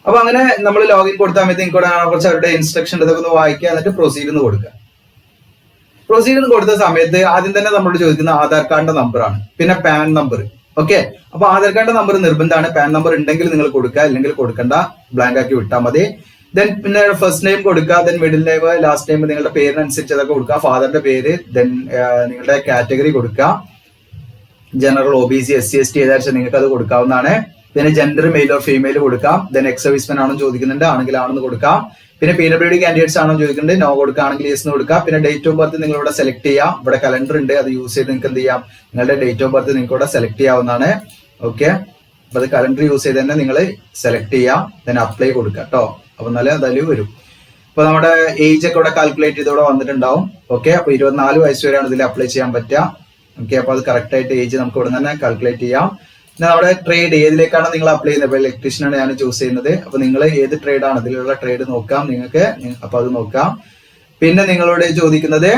അപ്പൊ അങ്ങനെ നമ്മൾ ലോഗിൻ കൊടുത്താൽ മതി. നിങ്ങൾക്ക് കുറച്ച് അവരുടെ ഇൻസ്ട്രക്ഷൻ ഇതൊക്കെ ഒന്ന് വായിക്കുക, എന്നിട്ട് പ്രൊസീഡ് എന്ന് കൊടുക്കുക. പ്രൊസീഡ് എന്ന് കൊടുത്ത സമയത്ത് ആദ്യം തന്നെ നമ്മളോട് ചോദിക്കുന്ന ആധാർ കാർഡിന്റെ നമ്പറാണ്, പിന്നെ പാൻ നമ്പർ. ഓക്കെ, അപ്പൊ ആധാർ കാർഡിന്റെ നമ്പർ നിർബന്ധമാണ്. പാൻ നമ്പർ ഉണ്ടെങ്കിൽ നിങ്ങൾ കൊടുക്കുക, അല്ലെങ്കിൽ കൊടുക്കണ്ട, ബ്ലാങ്ക് ആക്കി വിട്ടാൽ മതി. ദെൻ പിന്നെ ഫസ്റ്റ് നെയിം കൊടുക്കുക, then middle name, last name നിങ്ങളുടെ പേരിനനുസരിച്ച് അതൊക്കെ കൊടുക്കുക. ഫാദറിന്റെ പേര്, ദെൻ നിങ്ങളുടെ കാറ്റഗറി കൊടുക്കുക. ജനറൽ, OBC, SC, ST ഏതായാലും നിങ്ങൾക്ക് അത് കൊടുക്കാവുന്നതാണ്. പിന്നെ ജെൻഡർ മെയിൽ ഓർ ഫീമെയിൽ കൊടുക്കാം. ദെൻ എക്സ് സർവീസ്മാൻ ആണോ ചോദിക്കുന്നുണ്ട്, ആണെങ്കിൽ ആണെന്ന് കൊടുക്കാം. പിന്നെ PWD കാൻഡിഡേറ്റ്സ് ആണോ ചോദിക്കുന്നുണ്ട്, നോ കൊടുക്കുകയാണെങ്കിൽ യെസ് എന്ന് കൊടുക്കാം. പിന്നെ ഡേറ്റ് ഓഫ് ബർത്ത് നിങ്ങൾ ഇവിടെ സെലക്ട് ചെയ്യാം. ഇവിടെ കലണ്ടർ ഉണ്ട്, അത് യൂസ് ചെയ്ത് നിങ്ങൾക്ക് എന്ത് ചെയ്യാം, നിങ്ങളുടെ ഡേറ്റ് ഓഫ് ബർത്ത് നിങ്ങൾക്ക് ഇവിടെ സെലക്ട് ചെയ്യാവുന്നതാണ്. ഓക്കെ, അപ്പൊ അത് കലണ്ടർ യൂസ് ചെയ്ത് തന്നെ നിങ്ങൾ സെലക്ട് ചെയ്യാം. ദെൻ അപ്ലൈ കൊടുക്കുക കേട്ടോ. അപ്പൊ നല്ല എന്തായാലും വരും. അപ്പൊ നമ്മുടെ ഏജ് ഒക്കെ ഇവിടെ കാൽക്കുലേറ്റ് ചെയ്ത് ഇവിടെ വന്നിട്ടുണ്ടാവും. ഓക്കെ, അപ്പൊ 24 വയസ്സ് വരെയാണ് ഇതിൽ അപ്ലൈ ചെയ്യാൻ പറ്റുക. ഓക്കെ, അപ്പൊ അത് കറക്റ്റ് ആയിട്ട് ഏജ് നമുക്ക് ഇവിടെ തന്നെ കാൽക്കുലേറ്റ് ചെയ്യാം. നമ്മുടെ ട്രേഡ് ഏതിലേക്കാണ് നിങ്ങൾ അപ്ലൈ ചെയ്യുന്നത്. ഇപ്പൊ ഇലക്ട്രീഷ്യൻ ആണ് ഞാൻ ചൂസ് ചെയ്യുന്നത്. അപ്പൊ നിങ്ങൾ ഏത് ട്രേഡ് ആണ്, ഇതിലുള്ള ട്രേഡ് നോക്കാം നിങ്ങൾക്ക്. അപ്പൊ അത് നോക്കാം. പിന്നെ നിങ്ങളോട് ചോദിക്കുന്നത്,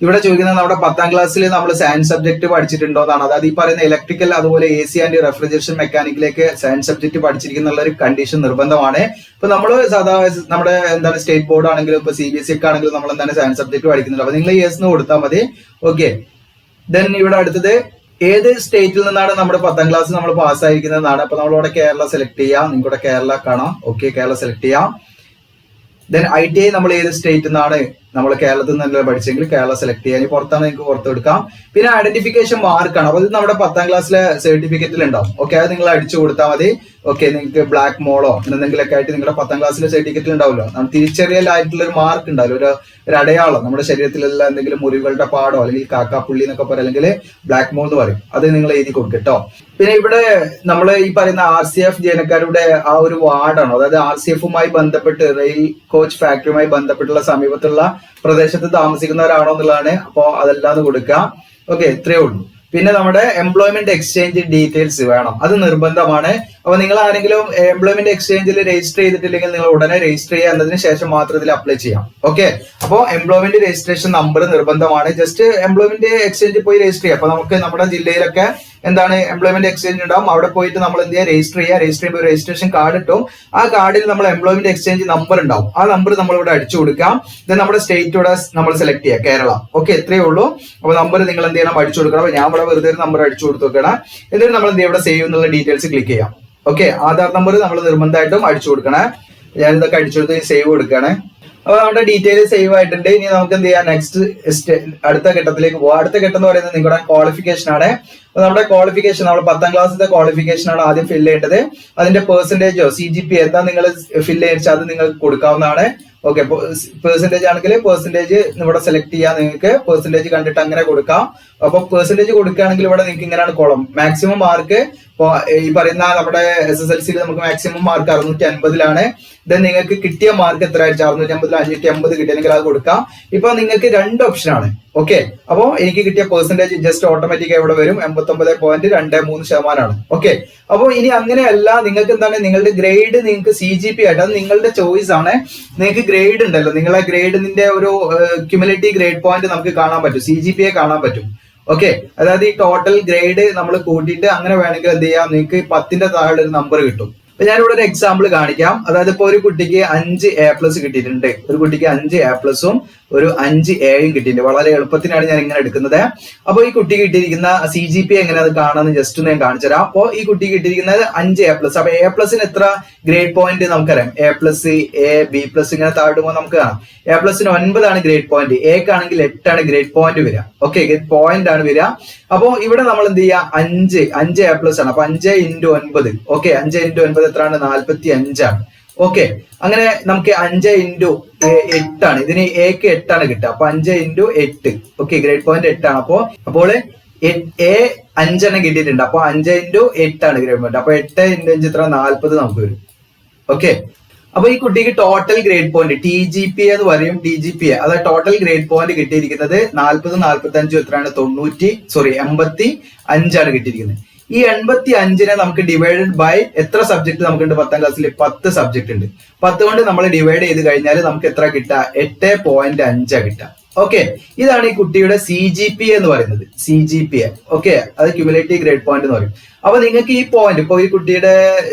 ഇവിടെ ചോദിക്കുന്നത് നമ്മുടെ 10ാം ക്ലാസ്സിൽ നമ്മൾ സയൻസ് സബ്ജക്ട് പഠിച്ചിട്ടുണ്ടോ എന്നാണ്. അതായത് ഈ പറയുന്ന ഇലക്ട്രിക്കൽ അതുപോലെ AC ആൻഡ് റെഫ്രിജറേഷൻ മെക്കാനിക്കിലേക്ക് സയൻസ് സബ്ജക്ട് പഠിച്ചിരിക്കുന്ന ഒരു കണ്ടീഷൻ നിർബന്ധമാണ്. ഇപ്പൊ നമ്മൾ സാധാരണ നമ്മുടെ എന്താണ് സ്റ്റേറ്റ് ബോർഡ് ആണെങ്കിലും ഇപ്പൊ CBSE ഒക്കെ ആണെങ്കിലും നമ്മൾ എന്താണ് സയൻസ് സബ്ജക്ട് പഠിക്കുന്നുണ്ട്. അപ്പൊ നിങ്ങൾ യെസ് എന്ന് കൊടുത്താൽ മതി. ഓക്കെ, ദെൻ ഇവിടെ അടുത്തത് ഏത് സ്റ്റേറ്റിൽ നിന്നാണ് നമ്മുടെ 10ാം ക്ലാസ് നമ്മൾ പാസ്സായിരിക്കുന്നതാണ്. അപ്പൊ നമ്മളിവിടെ കേരള സെലക്ട് ചെയ്യാം. നിങ്ങൾക്കിവിടെ കേരള കാണാം. ഓക്കെ, കേരള സെലക്ട് ചെയ്യാം. ദെൻ ITI നമ്മൾ ഏത് സ്റ്റേറ്റിൽ നിന്നാണ് നമ്മൾ കേരളത്തിൽ നിന്നല്ല പഠിച്ചെങ്കിൽ കേരള സെലക്ട് ചെയ്യാൻ. പുറത്താണ് നിങ്ങൾക്ക് പുറത്ത് എടുക്കാം. പിന്നെ ഐഡന്റിഫിക്കേഷൻ മാർക്കാണ്. അപ്പൊ ഇത് നമ്മുടെ 10ാം ക്ലാസ്സിലെ സർട്ടിഫിക്കറ്റിൽ ഉണ്ടാവും. ഓക്കെ, അത് നിങ്ങൾ അടിച്ചു കൊടുത്താൽ മതി. ഓക്കെ, നിങ്ങൾക്ക് ബ്ലാക്ക് മോളോ എന്തെങ്കിലുമൊക്കെ ആയിട്ട് നിങ്ങളുടെ 10ാം ക്ലാസ്സിലെ സർട്ടിഫിക്കറ്റിൽ ഉണ്ടാവുമല്ലോ. നമ്മൾ തിരിച്ചറിയലായിട്ടുള്ള ഒരു മാർക്ക് ഉണ്ടാവില്ല, ഒരു അടയാളം. നമ്മുടെ ശരീരത്തിലുള്ള എന്തെങ്കിലും മുറിവുകളുടെ പാടോ അല്ലെങ്കിൽ കാക്കാപ്പുള്ളി എന്നൊക്കെ പറയും, അല്ലെങ്കിൽ ബ്ലാക്ക് മോൾ എന്ന് പറയും. അത് നിങ്ങൾ എഴുതി കൊടുക്കും കേട്ടോ. പിന്നെ ഇവിടെ നമ്മൾ ഈ പറയുന്ന RCF ജീവനക്കാരുടെ ആ ഒരു വാർഡാണോ, അതായത് RCFുമായി ബന്ധപ്പെട്ട് റെയിൽ കോച്ച് ഫാക്ടറിയുമായി ബന്ധപ്പെട്ടുള്ള സമീപത്തുള്ള പ്രദേശത്ത് താമസിക്കുന്നവരാണോ എന്നുള്ളതാണ്. അപ്പോ അതെല്ലാം കൊടുക്കുക. ഓക്കെ, ഇത്രയേ ഉള്ളൂ. പിന്നെ നമ്മുടെ എംപ്ലോയ്മെന്റ് എക്സ്ചേഞ്ച് ഡീറ്റെയിൽസ് വേണം, അത് നിർബന്ധമാണ്. അപ്പൊ നിങ്ങൾ ആരെങ്കിലും എംപ്ലോയ്മെന്റ് എക്സ്ചേഞ്ചിൽ രജിസ്റ്റർ ചെയ്തിട്ടില്ലെങ്കിൽ നിങ്ങൾ ഉടനെ രജിസ്റ്റർ ചെയ്യുക, എന്നതിന് ശേഷം മാത്രം ഇതിൽ അപ്ലൈ ചെയ്യാം. ഓക്കെ, അപ്പോൾ എംപ്ലോയ്മെന്റ് രജിസ്ട്രേഷൻ നമ്പർ നിർബന്ധമാണ്. ജസ്റ്റ് എംപ്ലോയ്മെന്റ് എക്സ്ചേഞ്ചിൽ പോയി രജിസ്റ്റർ ചെയ്യുക. അപ്പൊ നമുക്ക് നമ്മുടെ ജില്ലയിലൊക്കെ എന്താണ് എംപ്ലോയ്മെന്റ് എക്സ്ചേഞ്ച് ഉണ്ടാവും. അവിടെ പോയിട്ട് നമ്മൾ എന്ത് ചെയ്യുക, രജിസ്റ്റർ ചെയ്യുക. രജിസ്റ്റർ ചെയ്യുമ്പോൾ രജിസ്ട്രേഷൻ കാർഡ് ഇട്ടും ആ കാർഡിൽ നമ്മൾ എംപ്ലോയ്മെന്റ് എക്സ്ചേഞ്ച് നമ്പർ ഉണ്ടാവും. ആ നമ്പർ നമ്മൾ ഇവിടെ അടിച്ചു കൊടുക്കാം. ഇത് നമ്മുടെ സ്റ്റേറ്റ് ഇവിടെ നമ്മൾ സെലക്ട് ചെയ്യുക, കേരള. ഓക്കെ, ഇത്രയേ ഉള്ളൂ. അപ്പൊ നമ്പർ നിങ്ങൾ എന്ത് ചെയ്യണം, അടിച്ചു കൊടുക്കണം. അപ്പൊ ഞാൻ ഇവിടെ വെറുതെ ഒരു നമ്പർ അടിച്ചു കൊടുത്തു നോക്കണം. എന്നിട്ട് നമ്മൾ എന്ത് ഇവിടെ സേവ് എന്നുള്ള ഡീറ്റെയിൽസ് ക്ലിക്ക് ചെയ്യാം. ഓക്കെ, ആധാർ നമ്പർ നമ്മൾ നിർബന്ധമായിട്ടും അടിച്ചു കൊടുക്കണേ. ഞാൻ ഇതൊക്കെ അടിച്ചു കൊടുത്ത് സേവ് കൊടുക്കണേ. അപ്പൊ നമ്മുടെ ഡീറ്റെയിൽ സേവ് ആയിട്ടുണ്ട്. ഇനി നമുക്ക് എന്ത് ചെയ്യാം, നെക്സ്റ്റ് അടുത്ത ഘട്ടത്തിലേക്ക് പോവാം. അടുത്ത ഘട്ടം എന്ന് പറയുന്നത് നിങ്ങളുടെ ക്വാളിഫിക്കേഷൻ ആണ്. അപ്പൊ നമ്മുടെ ക്വാളിഫിക്കേഷൻ, നമ്മൾ 10ാം ക്ലാസ്സിന്റെ ക്വാളിഫിക്കേഷൻ ആണ് ആദ്യം ഫില്ല് ചെയ്യേണ്ടത്. അതിന്റെ പെർസെന്റേജോ CGP എന്താ നിങ്ങൾ ഫില്ല് ചെയ്യിച്ചാൽ അത് നിങ്ങൾക്ക് കൊടുക്കാവുന്നതാണ്. ഓക്കെ, പെർസെന്റേജ് ആണെങ്കിൽ പെർസെന്റേജ് ഇവിടെ സെലക്ട് ചെയ്യാം. നിങ്ങൾക്ക് പെർസെന്റേജ് കണ്ടിട്ട് അങ്ങനെ കൊടുക്കാം. അപ്പൊ പെർസെന്റേജ് കൊടുക്കുകയാണെങ്കിൽ ഇവിടെ നിങ്ങൾക്ക് ഇങ്ങനെയാണ് കോളം. മാക്സിമം മാർക്ക് ഇപ്പൊ ഈ പറയുന്ന നമ്മുടെ SSLCയിൽ നമുക്ക് മാക്സിമം മാർക്ക് 650ലാണ്. ദെൻ നിങ്ങൾക്ക് കിട്ടിയ മാർക്ക് എത്ര 650 550 കിട്ടിയെങ്കിൽ അത് കൊടുക്കാം. ഇപ്പൊ നിങ്ങൾക്ക് 2 ഓപ്ഷൻ ആണ്. ഓക്കെ, അപ്പോ എനിക്ക് കിട്ടിയ പെർസെന്റേജ് ജസ്റ്റ് ഓട്ടോമാറ്റിക് ഇവിടെ വരും 89.23%. ഓക്കെ, അപ്പോ ഇനി അങ്ങനെയല്ല, നിങ്ങൾക്ക് എന്താണ് നിങ്ങളുടെ ഗ്രേഡ് നിങ്ങൾക്ക് CGP ആയിട്ട്, അത് നിങ്ങളുടെ ചോയ്സ് ആണ്. നിങ്ങൾക്ക് ഗ്രേഡ് ഉണ്ടല്ലോ, നിങ്ങളെ ഗ്രേഡിന്റെ ഒരു ക്യുമുലേറ്റീവ് ഗ്രേഡ് പോയിന്റ് നമുക്ക് കാണാൻ പറ്റും, CGPA കാണാൻ പറ്റും. ഓക്കെ, അതായത് ഈ ടോട്ടൽ ഗ്രേഡ് നമ്മൾ കൂട്ടിയിട്ട് അങ്ങനെ വേണമെങ്കിൽ എന്ത് ചെയ്യാം, നിങ്ങൾക്ക് 10ന്റെ താഴെ ഒരു നമ്പർ കിട്ടും. അപ്പൊ ഞാനിവിടെ ഒരു എക്സാമ്പിൾ കാണിക്കാം. അതായത് ഇപ്പൊ ഒരു കുട്ടിക്ക് 5A+ കിട്ടിയിട്ടുണ്ട്, ഒരു കുട്ടിക്ക് 5A+ഉം ഒരു 5Aയും കിട്ടിയിട്ടുണ്ട്. വളരെ എളുപ്പത്തിനാണ് ഞാൻ ഇങ്ങനെ എടുക്കുന്നത്. അപ്പൊ ഈ കുട്ടി കിട്ടിയിരിക്കുന്ന CGPA എങ്ങനെ അത് കാണാന്ന് ജസ്റ്റ് ഞാൻ കാണിച്ചു തരാം. അപ്പൊ ഈ കുട്ടി കിട്ടിയിരിക്കുന്നത് 5A+. അപ്പൊ A+ന് എത്ര ഗ്രേഡ് പോയിന്റ് നമുക്കറിയാം, A+, A, B+, ഇങ്ങനെ താഴുമ്പോൾ നമുക്ക് കാണാം. A+ന് 9 ഗ്രേഡ് പോയിന്റ്, Aക്കാണെങ്കിൽ 8 ഗ്രേഡ് പോയിന്റ് വരിക. ഓക്കെ, ഗ്രേഡ് പോയിന്റ് ആണ് വരിക. അപ്പോ ഇവിടെ നമ്മൾ എന്ത് ചെയ്യുക, 5A+ ആണ്. അപ്പൊ 5 × 9. ഓക്കെ, 5 × 9 എത്രയാണ്, 45. ഓക്കെ, അങ്ങനെ നമുക്ക് 5 × 8 ഇതിന് Aക്ക് 8 കിട്ടുക. അപ്പൊ 5 × 8. Okay, grade point 8. അപ്പോൾ A 5 കിട്ടിയിട്ടുണ്ട്. അപ്പൊ 5 × 8 ഗ്രേഡ് പോയിന്റ്. അപ്പൊ 8 × 5 എത്ര, 40 നമുക്ക് വരും. ഓക്കെ, അപ്പൊ ഈ കുട്ടിക്ക് ടോട്ടൽ ഗ്രേഡ് പോയിന്റ് TGPA എന്ന് പറയും, TGPA അതായത് ടോട്ടൽ ഗ്രേഡ് പോയിന്റ് കിട്ടിയിരിക്കുന്നത് 40 45 എത്രയാണ്, 85 കിട്ടിയിരിക്കുന്നത്. ഈ 85നെ നമുക്ക് ഡിവൈഡഡ് ബൈ എത്ര സബ്ജക്ട് നമുക്കുണ്ട് 10ാം ക്ലാസ്സിൽ, 10 സബ്ജക്ട് ഉണ്ട്. 10 കൊണ്ട് നമ്മൾ ഡിവൈഡ് ചെയ്ത് കഴിഞ്ഞാൽ നമുക്ക് എത്ര കിട്ടുക, 8.5 കിട്ടുക. ഓക്കെ, ഇതാണ് ഈ കുട്ടിയുടെ CGPA എന്ന് പറയുന്നത്, CGPA. ഓക്കെ, അത് ക്യുമുലേറ്റീവ് ഗ്രേഡ് പോയിന്റ് എന്ന് പറയും. അപ്പൊ നിങ്ങൾക്ക് ഈ പോയിന്റ് ഇപ്പൊ ഈ കുട്ടിയുടെ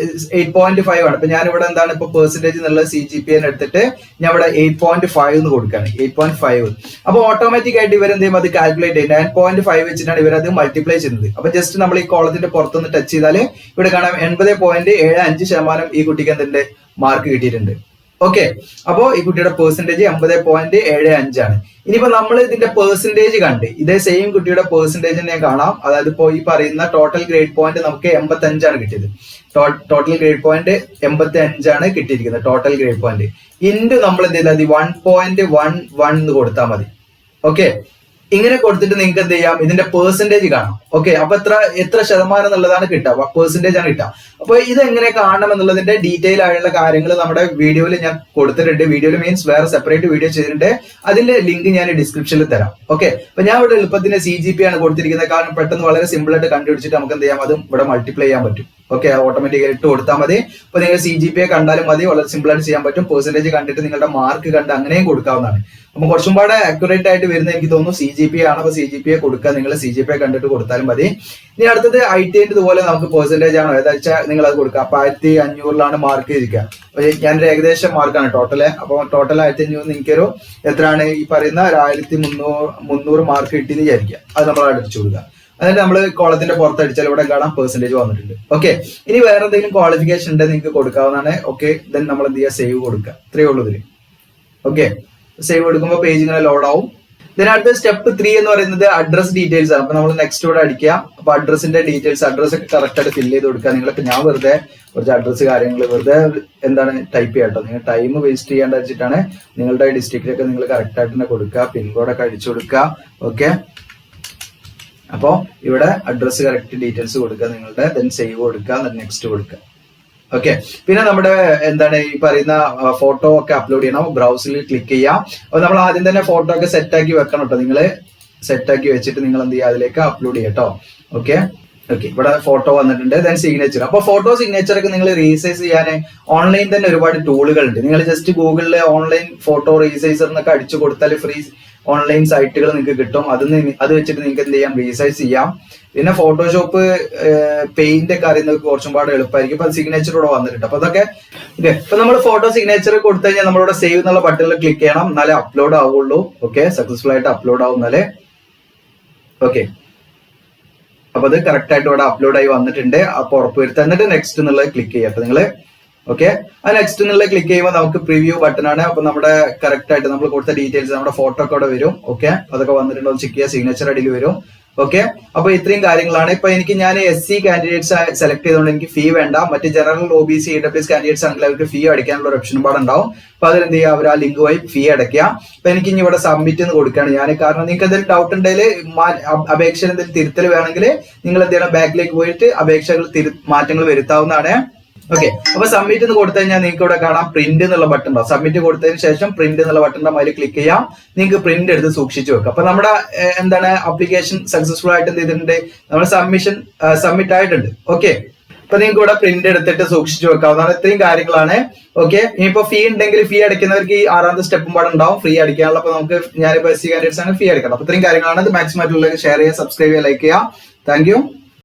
8.5 ആണ്. ഇപ്പൊ ഞാനിവിടെ എന്താണ് ഇപ്പൊ പെർസെന്റേജ് എന്നുള്ള CGPA എടുത്തിട്ട് ഞാൻ ഇവിടെ 8.5 എന്ന് കൊടുക്കുകയാണ്, 8.5. അപ്പൊ ഓട്ടോമാറ്റിക് ആയിട്ട് ഇവർ എന്ത് ചെയ്യും, അത് കാൽക്കുലേറ്റ് ചെയ്യും. 9.5 വെച്ചിട്ടാണ് ഇവരത് മൾട്ടിപ്ലൈ ചെയ്യുന്നത്. അപ്പൊ ജസ്റ്റ് നമ്മൾ ഈ കോളത്തിന്റെ പുറത്തുനിന്ന് ടച്ച് ചെയ്താൽ ഇവിടെ കാണാം 80.75% ഈ കുട്ടിക്ക് എന്തുണ്ട്, മാർക്ക് കിട്ടിയിട്ടുണ്ട്. ഓക്കെ, അപ്പോ ഈ കുട്ടിയുടെ പെർസെന്റേജ് 80.75 ആണ്. ഇനിയിപ്പോ നമ്മൾ ഇതിന്റെ പെർസെന്റേജ് കണ്ട് ഇതേ സെയിം കുട്ടിയുടെ പെർസെന്റേജ് തന്നെ കാണാം. അതായത് ഇപ്പോ ഈ പറയുന്ന ടോട്ടൽ ഗ്രേഡ് പോയിന്റ് നമുക്ക് 85 കിട്ടിയത്. ടോട്ടൽ ഗ്രേഡ് പോയിന്റ് 85 കിട്ടിയിരിക്കുന്നത്, ടോട്ടൽ ഗ്രേഡ് പോയിന്റ് ഇൻറ്റു നമ്മൾ എന്ത് ചെയ്താൽ 1.11 എന്ന് കൊടുത്താൽ മതി. ഓക്കെ, ഇങ്ങനെ കൊടുത്തിട്ട് നിങ്ങൾക്ക് എന്ത് ചെയ്യാം, ഇതിന്റെ പെർസെന്റേജ് കാണാം. ഓക്കെ, അപ്പൊ എത്ര ശതമാനം എന്നുള്ളതാണ് കിട്ടുക, പെർസെന്റേജ് ആണ് കിട്ടുക. അപ്പൊ ഇത് എങ്ങനെ കാണണം എന്നുള്ളതിന്റെ ഡീറ്റെയിൽ ആയുള്ള കാര്യങ്ങൾ നമ്മുടെ വീഡിയോയിൽ ഞാൻ കൊടുത്തിട്ടുണ്ട്. വീഡിയോയിൽ മീൻസ് വേറെ സെപ്പറേറ്റ് വീഡിയോ ചെയ്തിട്ടുണ്ട്, അതിന്റെ ലിങ്ക് ഞാൻ ഡിസ്ക്രിപ്ഷനിൽ തരാം. ഓക്കെ, അപ്പൊ ഞാൻ ഇവിടെ എളുപ്പത്തിന് CGPA ആണ് കൊടുത്തിരിക്കുന്നത്. കാരണം പെട്ടെന്ന് വളരെ സിമ്പിൾ ആയിട്ട് കണ്ടുപിടിച്ചിട്ട് നമുക്ക് എന്ത് ചെയ്യാം, അതും ഇവിടെ മൾട്ടിപ്ലൈ ചെയ്യാൻ പറ്റും. ഓക്കെ, ഓട്ടോമാറ്റിക്കലി ഇട്ട് കൊടുത്താൽ മതി. അപ്പൊ നിങ്ങൾ CGPA കണ്ടാലും മതി, വളരെ സിമ്പിൾ ആയിട്ട് ചെയ്യാൻ പറ്റും. പെർസെന്റേജ് കണ്ടിട്ട് നിങ്ങളുടെ മാർക്ക് കണ്ട് അങ്ങനെയും കൊടുക്കാവുന്നതാണ്. അപ്പൊ കുറച്ചും പാടെ അക്യുറേറ്റ് ആയിട്ട് വരുന്ന എനിക്ക് തോന്നുന്നു CGPA ആണ്. അപ്പൊ CGPA കൊടുക്കുക, നിങ്ങൾ CGPA കണ്ടിട്ട് കൊടുത്താലും മതി. ഇനി അടുത്തത് IT ഇതുപോലെ നമുക്ക് പെർസെന്റേജ് ആണോ ഏതാച്ചാൽ നിങ്ങൾ അത് കൊടുക്കുക. അപ്പൊ 1500 മാർക്ക് ചെയ്തിരിക്കുക. ഞാനൊരു ഏകദേശം മാർക്കാണ് ടോട്ടല്. അപ്പൊ ടോട്ടൽ 1500 എനിക്കൊരു എത്രയാണ് ഈ പറയുന്ന 1300 മാർക്ക് കിട്ടിയെന്ന് വിചാരിക്കുക. അത് നമ്മൾ അടിച്ചു കൊടുക്കുക. എന്നിട്ട് നമ്മൾ കോളത്തിന്റെ പുറത്തടിച്ചാൽ ഇവിടെ കാണാം പെർസെന്റേജ് വന്നിട്ടുണ്ട്. ഓക്കെ, ഇനി വേറെ എന്തെങ്കിലും ക്വാളിഫിക്കേഷൻ ഉണ്ടെങ്കിൽ നിങ്ങൾക്ക് കൊടുക്കാവുന്നതാണ്. ഓക്കെ, ദെൻ നമ്മൾ എന്ത് ചെയ്യുക, സേവ് കൊടുക്കുക. ഇത്രയേ ഉള്ളൂ ഇതിന്. ഓക്കെ, സേവ് കൊടുക്കുമ്പോൾ പേജ് ഇങ്ങനെ ലോഡ് ആവും. ഇതിനടുത്ത് സ്റ്റെപ്പ് 3 എന്ന് പറയുന്നത് അഡ്രസ് ഡീറ്റെയിൽസ് ആണ്. അപ്പൊ നമ്മൾ നെക്സ്റ്റ് ഇവിടെ അടിക്കുക. അപ്പൊ അഡ്രസ്സിന്റെ ഡീറ്റെയിൽസ്, അഡ്രസ് ഒക്കെ കറക്റ്റ് ആയിട്ട് ഫില്ല് ചെയ്ത് കൊടുക്കുക. നിങ്ങൾക്ക് ഞാൻ വെറുതെ കുറച്ച് അഡ്രസ് കാര്യങ്ങൾ വെറുതെ എന്താണ് ടൈപ്പ് ചെയ്യാട്ടോ, നിങ്ങൾ ടൈം വേസ്റ്റ് ചെയ്യാണ്ട് വെച്ചിട്ടാണ്. നിങ്ങളുടെ ഡിസ്ട്രിക്റ്റിലൊക്കെ നിങ്ങൾ കറക്റ്റ് ആയിട്ട് തന്നെ കൊടുക്കുക, പിൻകോഡൊക്കെ അടിച്ചു കൊടുക്കുക. ഓക്കെ, അപ്പോ ഇവിടെ അഡ്രസ് കറക്റ്റ് ഡീറ്റെയിൽസ് കൊടുക്കുക നിങ്ങളുടെ, ദെൻ സേവ് കൊടുക്കുക, നെക്സ്റ്റ് കൊടുക്കുക. ഓക്കെ, പിന്നെ നമ്മുടെ എന്താണ് ഈ പറയുന്ന ഫോട്ടോ ഒക്കെ അപ്ലോഡ് ചെയ്യണം. ബ്രൗസിൽ ക്ലിക്ക് ചെയ്യാം. അപ്പൊ നമ്മൾ ആദ്യം തന്നെ ഫോട്ടോ ഒക്കെ സെറ്റ് ആക്കി വെക്കണം കേട്ടോ. നിങ്ങൾ സെറ്റ് ആക്കി വെച്ചിട്ട് നിങ്ങൾ എന്ത് ചെയ്യുക, അതിലേക്ക് അപ്ലോഡ് ചെയ്യാം കേട്ടോ. ഓക്കെ, ഇവിടെ ഫോട്ടോ വന്നിട്ടുണ്ട്, ദെൻ സിഗ്നേച്ചർ. അപ്പൊ ഫോട്ടോ സിഗ്നേച്ചർ ഒക്കെ നിങ്ങൾ റീസൈസ് ചെയ്യാൻ ഓൺലൈൻ തന്നെ ഒരുപാട് ടൂളുകൾ ഉണ്ട്. നിങ്ങൾ ജസ്റ്റ് ഗൂഗിളിൽ ഓൺലൈൻ ഫോട്ടോ റീസൈസർ എന്നൊക്കെ അടിച്ചു കൊടുത്താൽ ഫ്രീ ഓൺലൈൻ സൈറ്റുകൾ നിങ്ങൾക്ക് കിട്ടും. അത് വെച്ചിട്ട് നിങ്ങൾക്ക് എന്ത് ചെയ്യാം, റീസൈസ് ചെയ്യാം. പിന്നെ ഫോട്ടോഷോപ്പ് പെയിന്റ് ഒക്കെ അറിയുന്നവർക്ക് കുറച്ചും പാട് എളുപ്പമായിരിക്കും. ഇപ്പൊ സിഗ്നേച്ചർ ഇവിടെ വന്നിട്ടുണ്ട്. അപ്പൊ അതൊക്കെ ഇപ്പൊ നമ്മൾ ഫോട്ടോ സിഗ്നേച്ചർ കൊടുത്തു കഴിഞ്ഞാൽ നമ്മളിവിടെ സേവ് എന്നുള്ള ബട്ടണിൽ ക്ലിക്ക് ചെയ്യണം, എന്നാലേ അപ്ലോഡ് ആവുള്ളൂ. ഓക്കെ, സക്സസ്ഫുൾ ആയിട്ട് അപ്ലോഡ് ആവുന്നാലേ. ഓക്കെ, അപ്പൊ അത് കറക്റ്റ് ആയിട്ട് ഇവിടെ അപ്ലോഡ് ആയി വന്നിട്ടുണ്ട്. അപ്പൊ ഉറപ്പുവരുത്തുക. എന്നിട്ട് നെക്സ്റ്റ് എന്നുള്ളത് ക്ലിക്ക് ചെയ്യാം. അപ്പൊ നിങ്ങള് ഓക്കെ, ആ നെക്സ്റ്റ് എന്നുള്ളത് ക്ലിക്ക് ചെയ്യുമ്പോൾ നമുക്ക് പ്രിവ്യൂ ബട്ടൺ ആണ്. അപ്പൊ നമ്മുടെ കറക്റ്റ് ആയിട്ട് നമ്മൾ കൊടുത്ത ഡീറ്റെയിൽസ്, നമ്മുടെ ഫോട്ടോ ഒക്കെ അവിടെ വരും. ഓക്കെ, അതൊക്കെ വന്നിട്ടുണ്ടോ ചെക്ക് ചെയ്യുക. സിഗ്നേച്ചർ അടിയിൽ വരും. ഓക്കെ, അപ്പൊ ഇത്രയും കാര്യങ്ങളാണ്. ഇപ്പൊ ഞാൻ SC കാൻഡിഡേറ്റ്സ് സെലക്ട് ചെയ്തുകൊണ്ട് എനിക്ക് ഫീ വേണ്ട. മറ്റ് ജനറൽ OBC EWS കാൻഡിഡേറ്റ്സ് ആണെങ്കിൽ അവർക്ക് ഫീ അടയ്ക്കാനുള്ള ഒരു ഓപ്ഷൻ പാട് ഉണ്ടാവും. അപ്പൊ അതിലെന്ത് ചെയ്യുക, അവർ ആ ലിങ്ക് വഴി ഫീ അടയ്ക്കുക. അപ്പൊ എനിക്ക് ഇനി ഇവിടെ സബ്മിറ്റ് എന്ന് കൊടുക്കുകയാണ് ഞാൻ. കാരണം നിങ്ങൾക്ക് എന്തെങ്കിലും ഡൗട്ട് ഉണ്ടെങ്കിൽ അപേക്ഷ എന്തെങ്കിലും തിരുത്തൽ വേണമെങ്കിൽ നിങ്ങൾ എന്ത് ചെയ്യണം, ബാക്കിലേക്ക് പോയിട്ട് അപേക്ഷകൾ മാറ്റങ്ങൾ വരുത്താവുന്നതാണ്. ഓക്കെ, അപ്പൊ സബ്മിറ്റ് എന്ന് കൊടുത്തു കഴിഞ്ഞാൽ നിങ്ങൾക്ക് ഇവിടെ കാണാം പ്രിന്റ് എന്നുള്ള ബട്ടൺ ഉണ്ടാവും. സബ്മിറ്റ് കൊടുത്തതിന് ശേഷം പ്രിന്റ് എന്നുള്ള ബട്ടൺ അതിൽ ക്ലിക്ക് ചെയ്യാം. നിങ്ങൾക്ക് പ്രിന്റ് എടുത്ത് സൂക്ഷിച്ചു വെക്കാം. അപ്പൊ നമ്മുടെ എന്താണ് ആപ്ലിക്കേഷൻ സക്സസ്ഫുൾ ആയിട്ട് എന്ത് ചെയ്തിട്ടുണ്ട്, നമ്മുടെ സബ്മിറ്റ് ആയിട്ടുണ്ട്. ഓക്കെ, അപ്പൊ നിങ്ങൾക്ക് ഇവിടെ പ്രിന്റ് എടുത്തിട്ട് സൂക്ഷിച്ചു വെക്കാവുന്നതാണ്. ഇത്രയും കാര്യങ്ങളാണ്. ഓക്കെ, ഇനിയിപ്പോ ഫീ ഉണ്ടെങ്കിൽ ഫീ അടയ്ക്കുന്നവർക്ക് ഈ 6ാമത്തെ സ്റ്റെപ്പും പാടെ ഉണ്ടാവും ഫ്രീ അടിക്കാനുള്ള. അപ്പൊ നമുക്ക് ഞാനിപ്പോ SC കാൻഡിഡേറ്റ്സ് ആണ് ഫീ അടക്കണം. അപ്പൊ ഇത്രയും കാര്യങ്ങളാണ്. ഇത് മാക്സിമം ആയിട്ടുള്ള ഷെയർ ചെയ്യുക, സബ്സ്ക്രൈബ് ചെയ്യുക, ലൈക്ക് ചെയ്യുക. Thank you.